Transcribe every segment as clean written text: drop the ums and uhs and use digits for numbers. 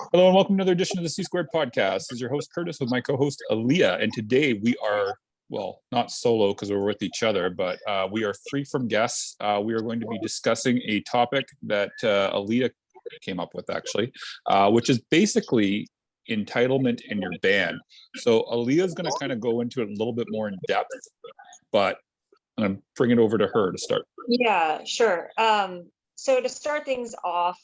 Hello and welcome to another edition of the C Squared Podcast. This is your host Curtis with my co-host Aaliyah, and today we are not solo because we're with each other, but we are free from guests. We are going to be discussing a topic that Aaliyah came up with, actually, which is basically entitlement in your band. So Aaliyah is going to kind of go into it a little bit more in depth, but I'm going to bring it over to her to start. Yeah, sure. So to start things off,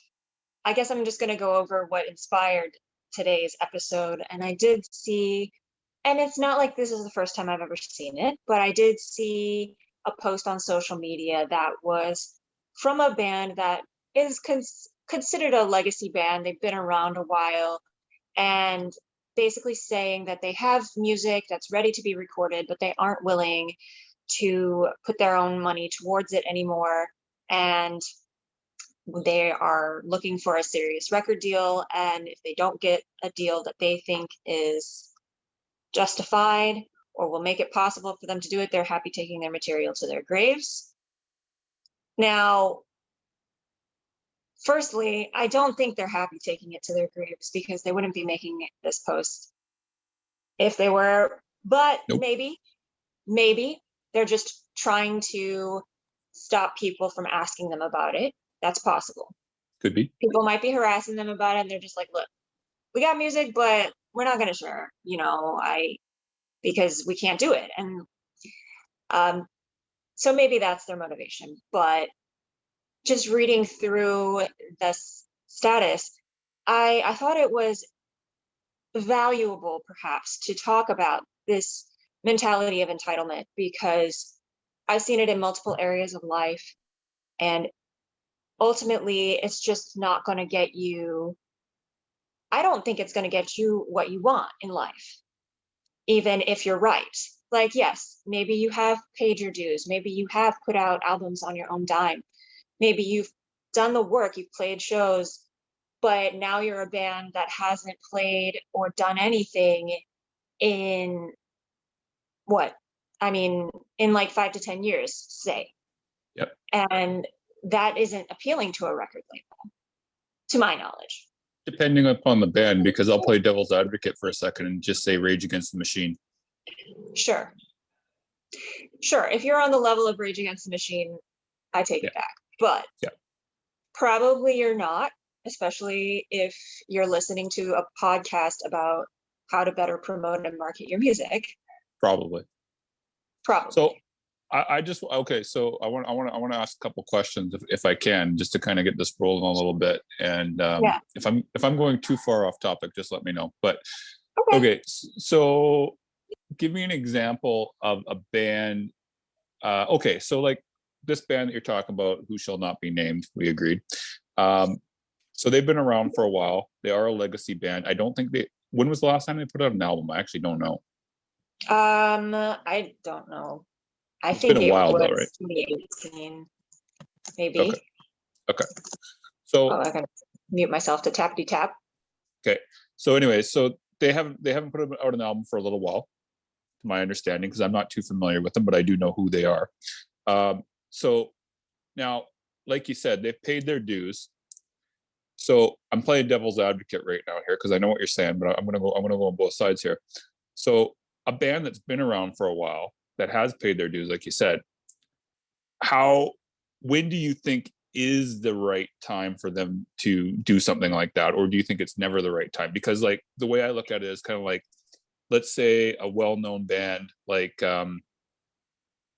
I guess I'm just going to go over what inspired today's episode. And I did see, and it's not like this is the first time I've ever seen it, but I did see a post on social media that was from a band that is considered a legacy band. They've been around a while, and basically saying that they have music that's ready to be recorded, but they aren't willing to put their own money towards it anymore. And they are looking for a serious record deal, and if they don't get a deal that they think is justified or will make it possible for them to do it, they're happy taking their material to their graves. Now, firstly, I don't think they're happy taking it to their graves, because they wouldn't be making this post if they were. But Nope. maybe they're just trying to stop people from asking them about it. That's possible. Could be. People might be harassing them about it, and they're just like, look, we got music, but we're not going to share, because we can't do it. And so maybe that's their motivation. But just reading through this status, I thought it was valuable perhaps to talk about this mentality of entitlement, because I've seen it in multiple areas of life, and ultimately it's just not going to get you, I don't think it's going to get you what you want in life, even if you're right. Like, yes, maybe you have paid your dues, maybe you have put out albums on your own dime, maybe you've done the work, you've played shows, but now you're a band that hasn't played or done anything in in like 5 to 10 years, say. Yep. And that isn't appealing to a record label, to my knowledge. Depending upon the band, because I'll play devil's advocate for a second and just say Rage Against the Machine. Sure. If you're on the level of Rage Against the Machine, I take it back. But probably you're not, especially if you're listening to a podcast about how to better promote and market your music. Probably. So So I want to ask a couple questions if I can, just to kind of get this rolling a little bit. And if I'm going too far off topic, just let me know. But okay, so give me an example of a band. So like this band that you're talking about, Who Shall Not Be Named, we agreed. So they've been around for a while. They are a legacy band. I don't think when was the last time they put out an album? I actually don't know. I don't know. It's been a while, though, right? 2018, maybe. Okay. So I gotta mute myself to tappity tap. Okay. So anyway, so they haven't put out an album for a little while, to my understanding, because I'm not too familiar with them, but I do know who they are. So now, like you said, they've paid their dues. So I'm playing devil's advocate right now here, because I know what you're saying, but I'm gonna go on both sides here. So a band that's been around for a while, that has paid their dues, like you said, when do you think is the right time for them to do something like that? Or do you think it's never the right time? Because like the way I look at it is kind of like, let's say a well-known band, like, I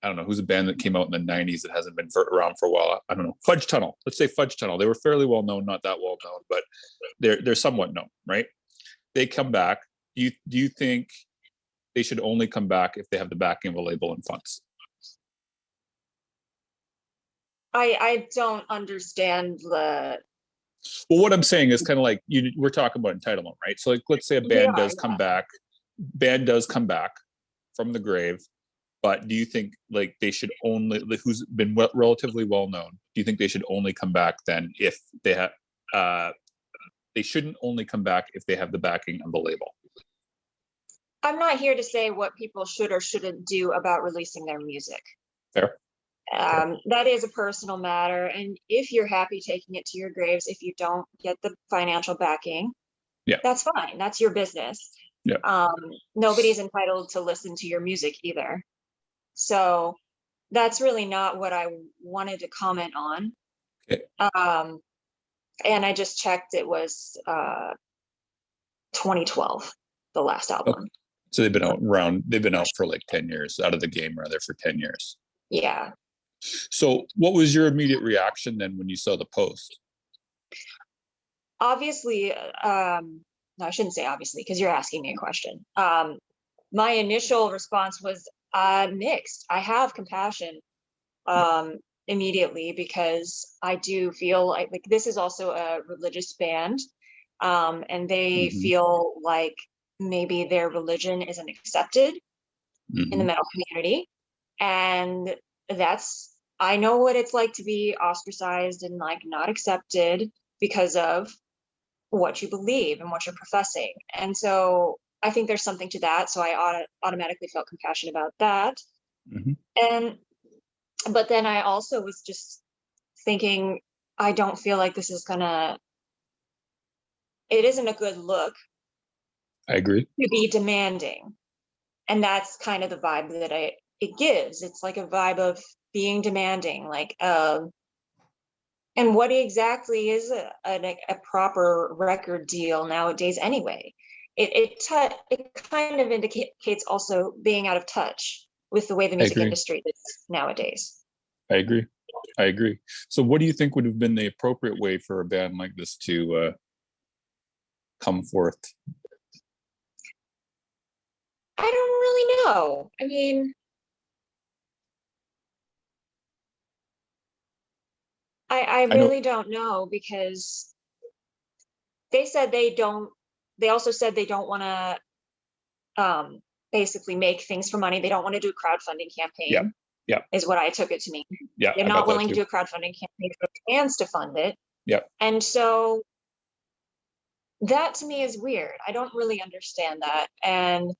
don't know, who's a band that came out in the 90s that hasn't been around for a while. I don't know. Fudge Tunnel. Let's say Fudge Tunnel. They were fairly well-known, not that well-known, but they're somewhat known, right? They come back. Do you think they should only come back if they have the backing of a label and funds? I don't understand the. Well, what I'm saying is kind of like we're talking about entitlement, right? So like, let's say a band does come back from the grave, but do you think like they should only, like, who's been relatively well known, do you think they should only come back then if they have they shouldn't only come back if they have the backing of the label? I'm not here to say what people should or shouldn't do about releasing their music. Fair. That is a personal matter, and if you're happy taking it to your graves, if you don't get the financial backing, Yeah. That's fine. That's your business. Yeah. Nobody's entitled to listen to your music either. So that's really not what I wanted to comment on. Okay. And I just checked, it was 2012, the last album. Okay. So they've been out for like 10 years, out of the game rather, for 10 years. Yeah. So what was your immediate reaction then when you saw the post? Obviously, no, I shouldn't say obviously, because you're asking me a question. My initial response was mixed. I have compassion immediately, because I do feel like this is also a religious band, and they feel like maybe their religion isn't accepted in the metal community. And I know what it's like to be ostracized and like not accepted because of what you believe and what you're professing. And so I think there's something to that. So I automatically felt compassion about that. And, but then I also was just thinking, I don't feel like this is it isn't a good look. I agree. To be demanding. And that's kind of the vibe that it gives. It's like a vibe of being demanding, like, and what exactly is a proper record deal nowadays anyway? It kind of indicates also being out of touch with the way the music industry is nowadays. I agree. So what do you think would have been the appropriate way for a band like this to come forth? I don't really know. I mean, I really don't know, because they said they also said they don't want to basically make things for money. They don't want to do a crowdfunding campaign. Yeah. Is what I took it to mean. Yeah. They're not willing to do a crowdfunding campaign for fans to fund it. Yeah. And so that to me is weird. I don't really understand that. And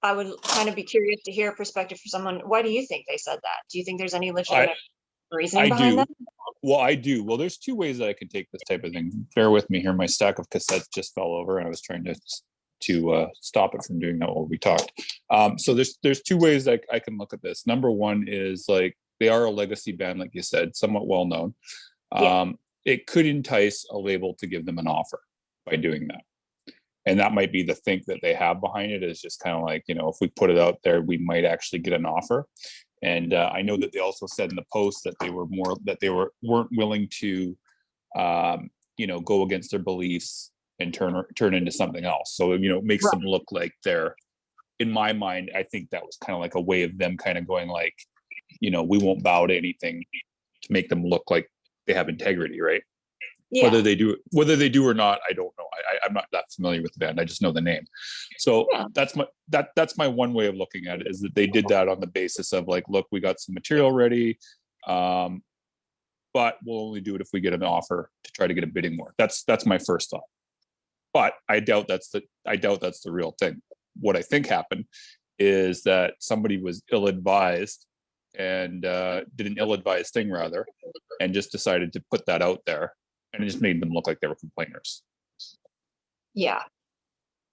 I would kind of be curious to hear a perspective from someone. Why do you think they said that? Do you think there's any legitimate reasoning behind that? Well, I do. Well, there's two ways that I can take this type of thing. Bear with me here. My stack of cassettes just fell over, and I was trying to stop it from doing that while we talked. So there's two ways that I can look at this. Number one is, like, they are a legacy band, like you said, somewhat well known. It could entice a label to give them an offer by doing that. And that might be the think that they have behind it, is just kind of like, if we put it out there, we might actually get an offer. And I know that they also said in the post that they weren't willing to, go against their beliefs and turn into something else. So, it makes them look like they're, in my mind, I think that was kind of like a way of them kind of going like, we won't bow to anything, to make them look like they have integrity, right? Yeah. Whether they do or not, I don't know. I'm not that familiar with the band. I just know the name. So that's my one way of looking at it, is that they did that on the basis of like, look, we got some material ready, but we'll only do it if we get an offer to try to get a bidding war. That's my first thought. But I doubt that's the real thing. What I think happened is that somebody was ill-advised and did an ill-advised thing rather, and just decided to put that out there. And it just made them look like they were complainers. Yeah.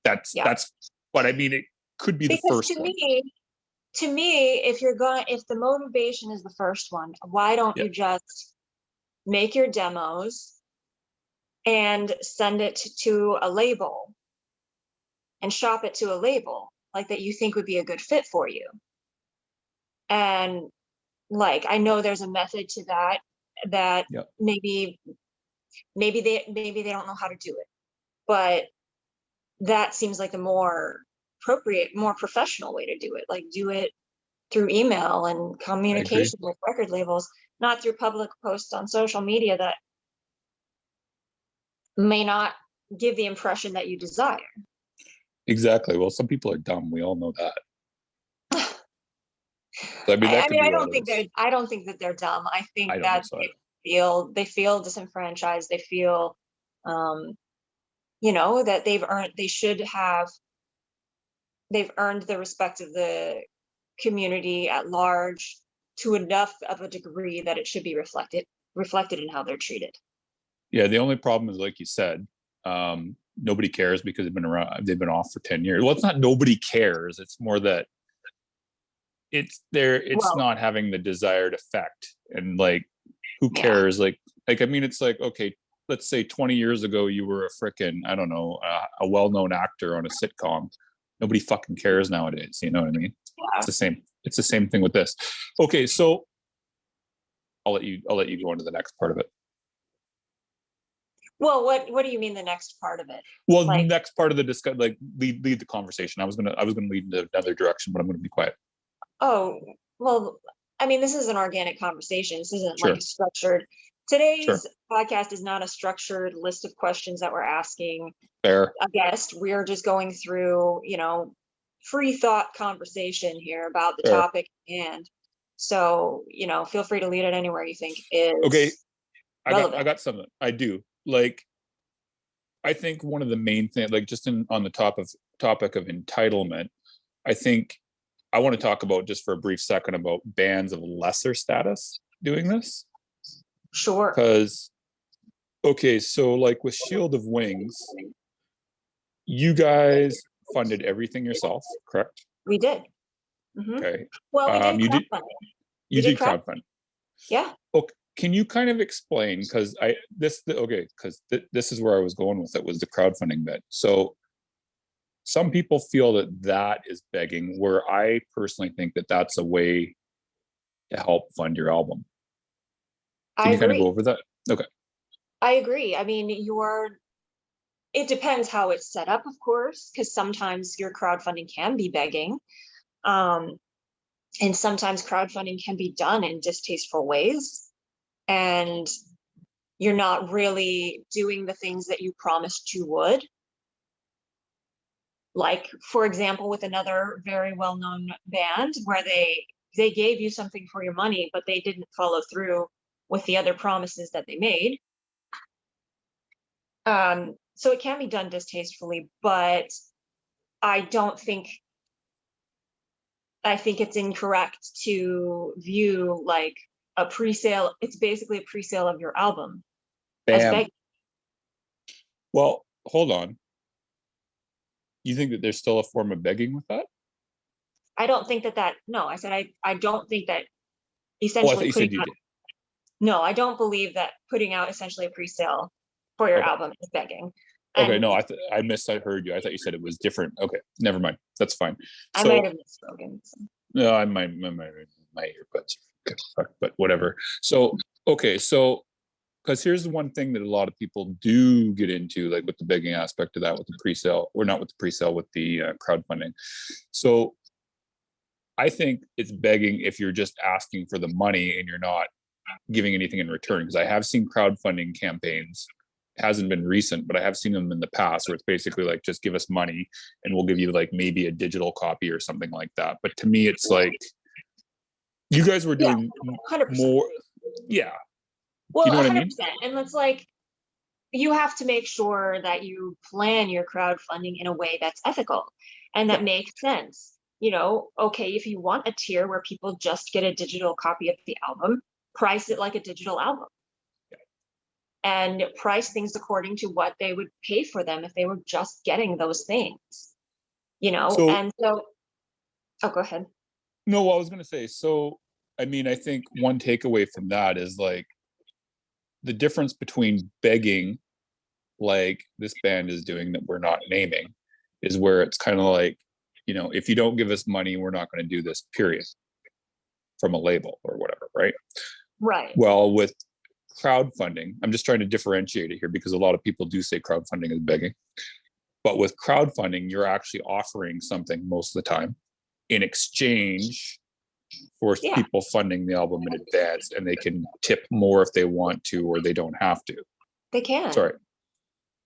That's, but I mean, it could be because the first one. To me, if the motivation is the first one, why don't you just make your demos and send it to a label and shop it to a label like that you think would be a good fit for you? And like, I know there's a method to that maybe they don't know how to do it, but that seems like the more appropriate, more professional way to do it. Like, do it through email and communication with record labels, not through public posts on social media that may not give the impression that you desire. Exactly. Well, some people are dumb. We all know that. So, I don't think that they're dumb. I think that they feel disenfranchised. They feel, that they've earned the respect of the community at large to enough of a degree that it should be reflected in how they're treated. Yeah, the only problem is, like you said, Nobody cares because they've been off for 10 years. Well, it's not nobody cares. It's more that it's Well, not having the desired effect. And like, who yeah. cares? Like, I mean, it's like, okay, let's say 20 years ago, you were a frickin', I don't know, a well-known actor on a sitcom. Nobody fucking cares nowadays. You know what I mean? Yeah. It's the same thing with this. Okay. So I'll let you go into the next part of it. Well, what do you mean the next part of it? Well, the next part of the discussion, like lead the conversation. I was gonna lead into another direction, but I'm gonna be quiet. Oh, well, I mean, this is an organic conversation. This isn't Sure. like a structured. Today's podcast is not a structured list of questions that we're asking Fair. a guest. We're just going through, free thought conversation here about the Fair. topic and so, feel free to lead it anywhere you think is okay. relevant. I got something. I do. Like, I think one of the main things, like just on the topic of entitlement, I think I want to talk about just for a brief second about bands of lesser status doing this. Sure. Because, okay, so like with Shield of Wings, you guys funded everything yourself, correct? We did. Mm-hmm. Okay. Well, we did crowdfunding. You did crowdfunding. Yeah. Okay. Can you kind of explain, because this is where I was going with it, was the crowdfunding bit. So some people feel that is begging, where I personally think that that's a way to help fund your album. Can you kind of go over that? Okay. I agree. I mean, it depends how it's set up, of course, because sometimes your crowdfunding can be begging. And sometimes crowdfunding can be done in distasteful ways. And you're not really doing the things that you promised you would. Like, for example, with another very well-known band where they gave you something for your money, but they didn't follow through with the other promises that they made. So it can be done distastefully, but I think it's incorrect to view like a pre-sale. It's basically a pre-sale of your album. Bam. Well, hold on. You think that there's still a form of begging with that? I don't think that. No, I said I don't think that. Essentially, I thought you said you did. No, I don't believe that putting out essentially a pre-sale for your album is begging. Okay, no, I misheard you. I thought you said it was different. Okay, never mind. That's fine. I might have misspoken. So. No, my earbuds are but whatever. So, okay, so because here's the one thing that a lot of people do get into, like with the begging aspect of that, with the pre-sale, or not with the pre-sale, with the crowdfunding. So I think it's begging if you're just asking for the money and you're not giving anything in return. Because I have seen crowdfunding campaigns. It hasn't been recent, but I have seen them in the past where it's basically like, just give us money and we'll give you like maybe a digital copy or something like that. But to me, it's like, you guys were doing 100%. more. Yeah. Well, you know 100%. What I mean? And it's like, you have to make sure that you plan your crowdfunding in a way that's ethical and that makes sense. Okay, if you want a tier where people just get a digital copy of the album, price it like a digital album. And price things according to what they would pay for them if they were just getting those things. Oh, go ahead. No, I was going to say, so, I mean, I think one takeaway from that is like the difference between begging, like this band is doing that we're not naming, is where it's kind of like, if you don't give us money, we're not going to do this, period, from a label or whatever, right? Right. Well, with crowdfunding, I'm just trying to differentiate it here because a lot of people do say crowdfunding is begging. But with crowdfunding, you're actually offering something most of the time in exchange for people funding the album in advance, and they can tip more if they want to, or they don't have to. They can. Sorry.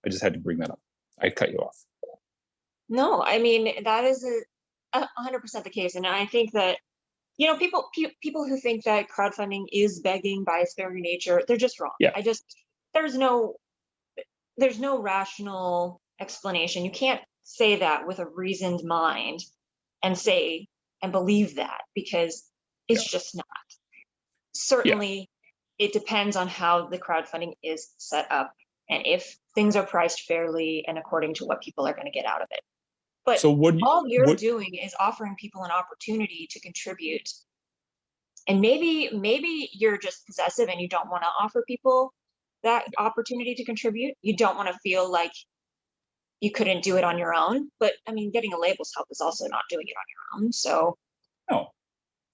I just had to bring that up. I cut you off. No, I mean, that is 100% the case. And I think that, people who think that crowdfunding is begging by its very nature, they're just wrong. Yeah. There's no rational explanation. You can't say that with a reasoned mind and believe that, because it's just not. Certainly, it depends on how the crowdfunding is set up and if things are priced fairly and according to what people are going to get out of it. But So all you're doing is offering people an opportunity to contribute. And maybe you're just possessive and you don't want to offer people that opportunity to contribute. You don't want to feel like you couldn't do it on your own. But I mean, getting a labels help is also not doing it on your own. So no,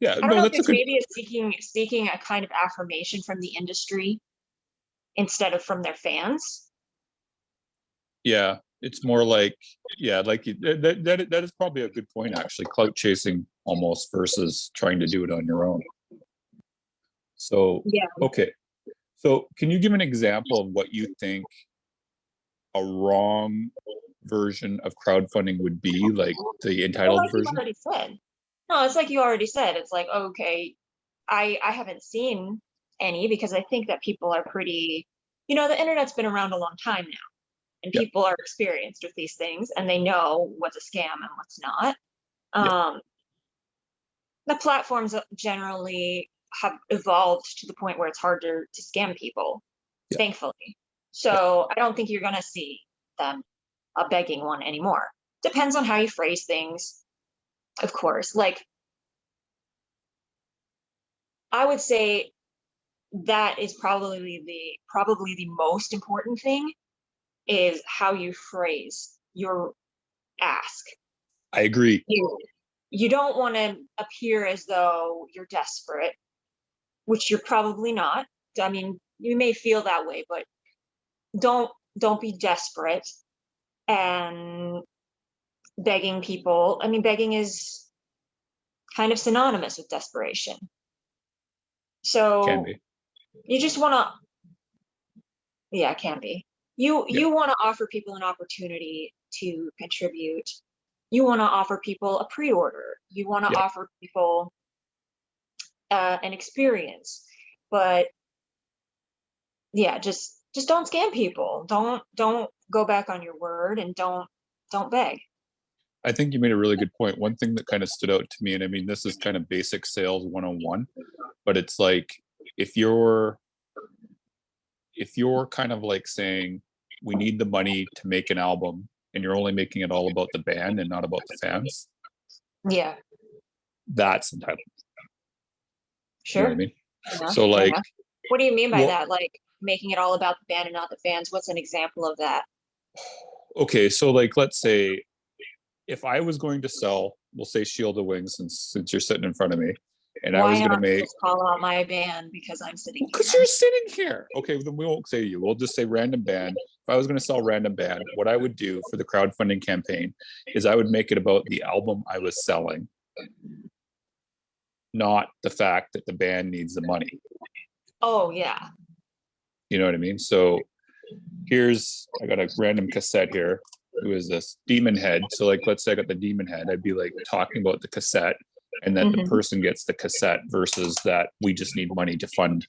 yeah, I don't no, know if that's a it's good. maybe seeking a kind of affirmation from the industry instead of from their fans. Yeah, it's more like, yeah, like that is probably a good point actually. Clout chasing almost versus trying to do it on your own. So Yeah. okay, so can you give an example of what you think a wrong version of crowdfunding would be, like the entitled like version? You already said. No, it's like you already said. It's like, okay, I haven't seen any because I think that people are pretty, the internet's been around a long time now, and Yeah. people are experienced with these things and they know what's a scam and what's not. Yeah. The platforms generally have evolved to the point where it's harder to scam people, Yeah. thankfully. So I don't think you're going to see them begging one anymore. Depends on how you phrase things, of course. Like, I would say that is probably the most important thing, is how you phrase your ask. I agree. You don't want to appear as though you're desperate, which you're probably not. I mean, you may feel that way, but don't be desperate and begging people. I mean, begging is kind of synonymous with desperation. So Can be. you just want to, yeah, it can be. You want to offer people an opportunity to contribute. You want to offer people a pre-order. You want to offer people an experience. But yeah, just don't scam people. Don't go back on your word, and don't beg. I think you made a really good point. One thing that kind of stood out to me, and I mean, this is kind of basic sales 101, but it's like if you're kind of like saying we need the money to make an album, and you're only making it all about the band and not about the fans. Yeah. That's entitled. Sure. You know what I mean? Yeah. So like, what do you mean by that? Like making it all about the band and not the fans? What's an example of that? Okay, so like, let's say if I was going to sell, we'll say Shield of Wings, since you're sitting in front of me, and I was going to make, call out my band because I'm sitting here. Because you're sitting here. Okay, then we won't say you. We'll just say random band. If I was going to sell random band, what I would do for the crowdfunding campaign is I would make it about the album I was selling, not the fact that the band needs the money. Oh yeah. You know what I mean? So I got a random cassette here. Who is this? Demon Head. So like, let's say I got the Demon Head. I'd be like talking about the cassette, and that the person gets the cassette versus that we just need money to fund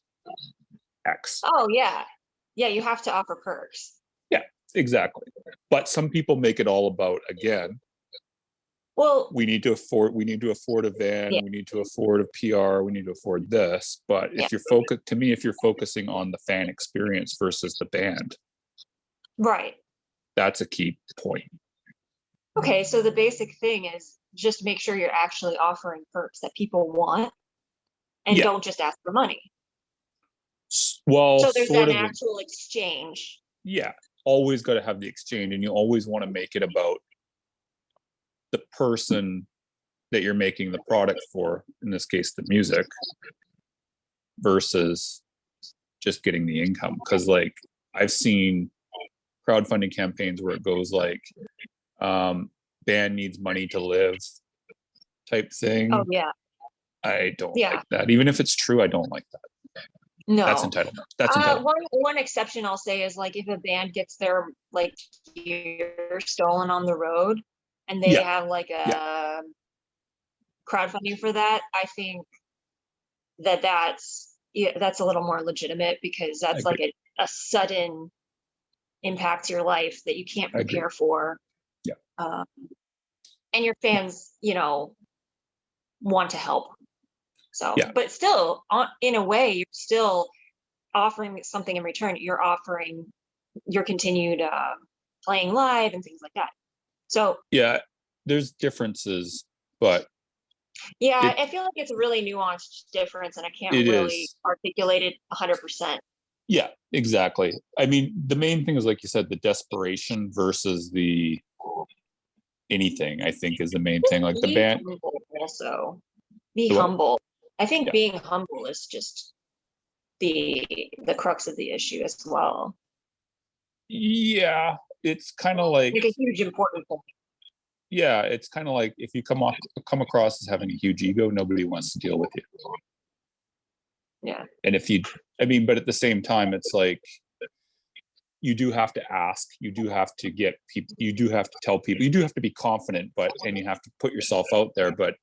X. Oh yeah. Yeah, you have to offer perks. Yeah, exactly. But some people make it all about, again, well, we need to afford a van, we need to afford a PR, we need to afford this. But if you're focusing on the fan experience versus the band, right, that's a key point. Okay, so the basic thing is just make sure you're actually offering perks that people want, and don't just ask for money. Well, so there's an actual exchange. Yeah, always got to have the exchange, and you always want to make it about the person that you're making the product for, in this case the music, versus just getting the income. Because like, I've seen crowdfunding campaigns where it goes like, band needs money to live type thing. Oh yeah. I don't like that. Even if it's true, I don't like that. No, that's entitlement. That's entitlement. One exception I'll say is like if a band gets their like gear stolen on the road and they have like a crowdfunding for that, I think that's a little more legitimate, because that's like a sudden impact to your life that you can't prepare for. Yeah. And your fans, want to help. So, but still, in a way, you're still offering something in return. You're offering your continued playing live and things like that. So Yeah, there's differences, but yeah, I feel like it's a really nuanced difference, and I can't it really is. articulate it 100%. Yeah, exactly. I mean, the main thing is, like you said, the desperation versus the anything, I think, is the main thing. Like the Be band. humble also. Be The what? humble. I think Yeah. being humble is just the crux of the issue as well. Yeah, it's kind of like, Like a huge important point. yeah, it's kind of like if you come across as having a huge ego, nobody wants to deal with you. Yeah. And if you, I mean, but at the same time, it's like you do have to ask, you do have to get people, you do have to tell people, you do have to be confident, and you have to put yourself out there. But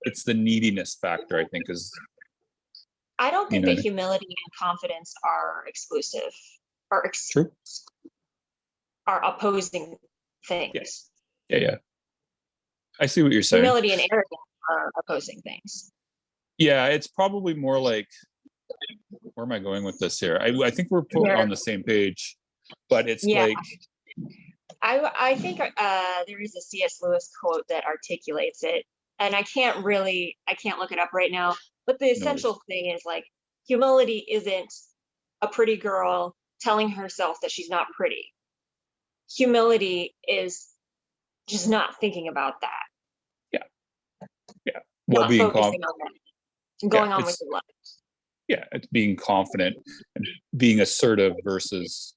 it's the neediness factor, I think, is. I don't think You know, that humility and confidence are exclusive, are true. are opposing things. Yes. Yeah. I see what you're saying. Humility and arrogance are opposing things. Yeah, it's probably more like, where am I going with this here? I think we're on the same page, but it's like. I think there is a C.S. Lewis quote that articulates it, and I can't look it up right now, but the essential thing is like, humility isn't a pretty girl telling herself that she's not pretty. Humility is just not thinking about that. Yeah. Well, not being focusing on that, going on with your life. Yeah, it's being confident and being assertive versus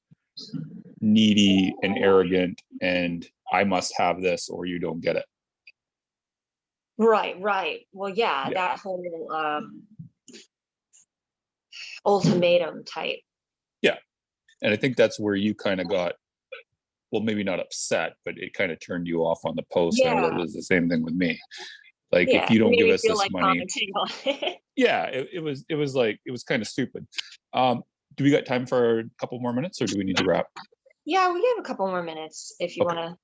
needy and arrogant and I must have this or you don't get it. Right. Well, yeah. That whole ultimatum type. Yeah. And I think that's where you kind of got, well, maybe not upset, but it kind of turned you off on the post. Yeah. And it was the same thing with me. Like, if you don't give us this money. Yeah, it was like, it was kind of stupid. Do we got time for a couple more minutes or do we need to wrap? Yeah, we have a couple more minutes if you want to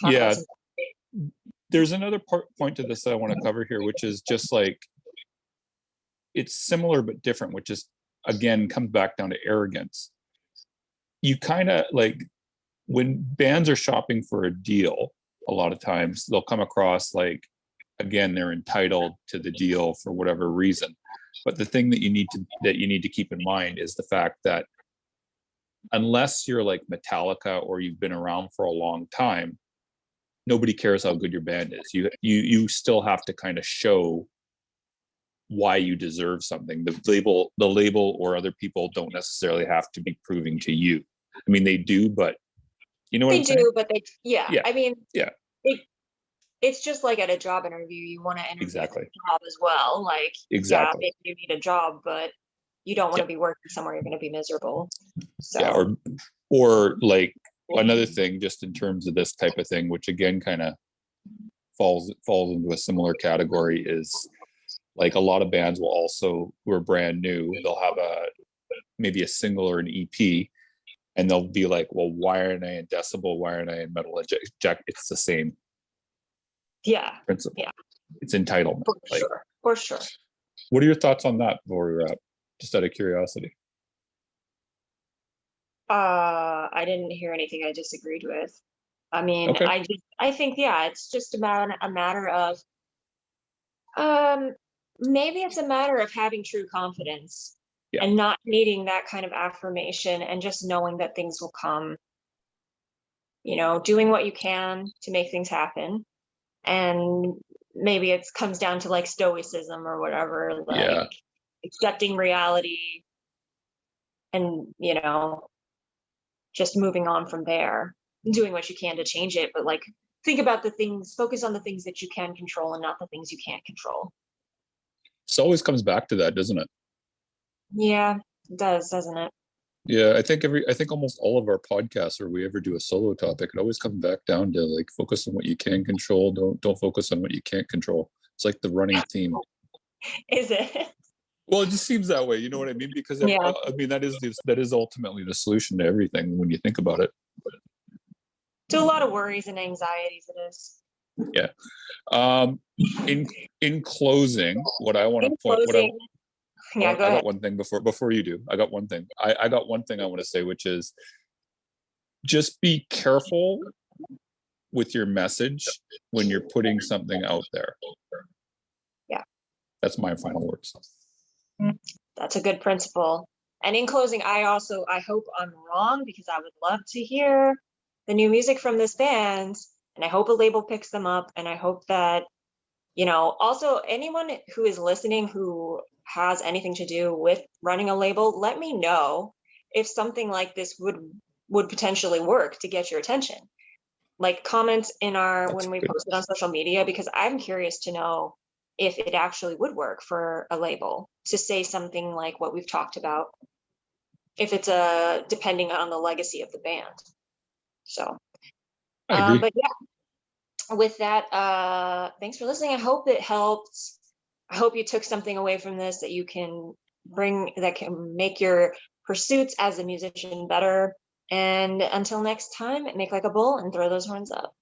talk about something. There's another point to this that I want to cover here, which is just like, it's similar but different, which is, again, comes back down to arrogance. You kind of like, when bands are shopping for a deal, a lot of times they'll come across like, again, they're entitled to the deal for whatever reason. But the thing that you need to keep in mind is the fact that unless you're like Metallica or you've been around for a long time, nobody cares how good your band is. You still have to kind of show why you deserve something. The label or other people don't necessarily have to be proving to you. I mean, they do, but you know what I'm saying? They do, but I mean, it's just like at a job interview, you want to interview for the job as well. Like, yeah, maybe you need a job, but you don't want to be working somewhere you're going to be miserable. So. Yeah, or like another thing, just in terms of this type of thing, which again kind of falls into a similar category, is like a lot of bands will also, who are brand new, they'll have maybe a single or an EP, and they'll be like, well, why aren't I in Decibel? Why aren't I in Metal Inject? It's the same. Principle. Yeah. It's entitlement. For sure. What are your thoughts on that, or just out of curiosity? I didn't hear anything I disagreed with. I mean, I think, it's just about a matter of, maybe it's a matter of having true confidence and not needing that kind of affirmation and just knowing that things will come, doing what you can to make things happen. And maybe it comes down to like stoicism or whatever, like accepting reality and, just moving on from there, doing what you can to change it. But like, think about focus on the things that you can control and not the things you can't control. It always comes back to that, doesn't it? Yeah, it does, doesn't it? Yeah, I think almost all of our podcasts, or we ever do a solo topic, it always comes back down to like, focus on what you can control. Don't focus on what you can't control. It's like the running theme. Is it? Well, it just seems that way. You know what I mean? Because I mean, that is ultimately the solution to everything when you think about it. To a lot of worries and anxieties, it is. Yeah. In closing, what I want to point. I got one thing before you do. I got one thing. I got one thing I want to say, which is, just be careful with your message when you're putting something out there. Yeah. That's my final words. That's a good principle. And in closing, I hope I'm wrong, because I would love to hear the new music from this band, and I hope a label picks them up. And I hope that, also anyone who is listening who has anything to do with running a label, let me know if something like this would potentially work to get your attention. Like, comment in when we post it on social media, because I'm curious to know if it actually would work for a label to say something like what we've talked about, if it's depending on the legacy of the band. So, I agree. but yeah, with that, thanks for listening. I hope it helped. I hope you took something away from this that you can that can make your pursuits as a musician better. And until next time, make like a bull and throw those horns up.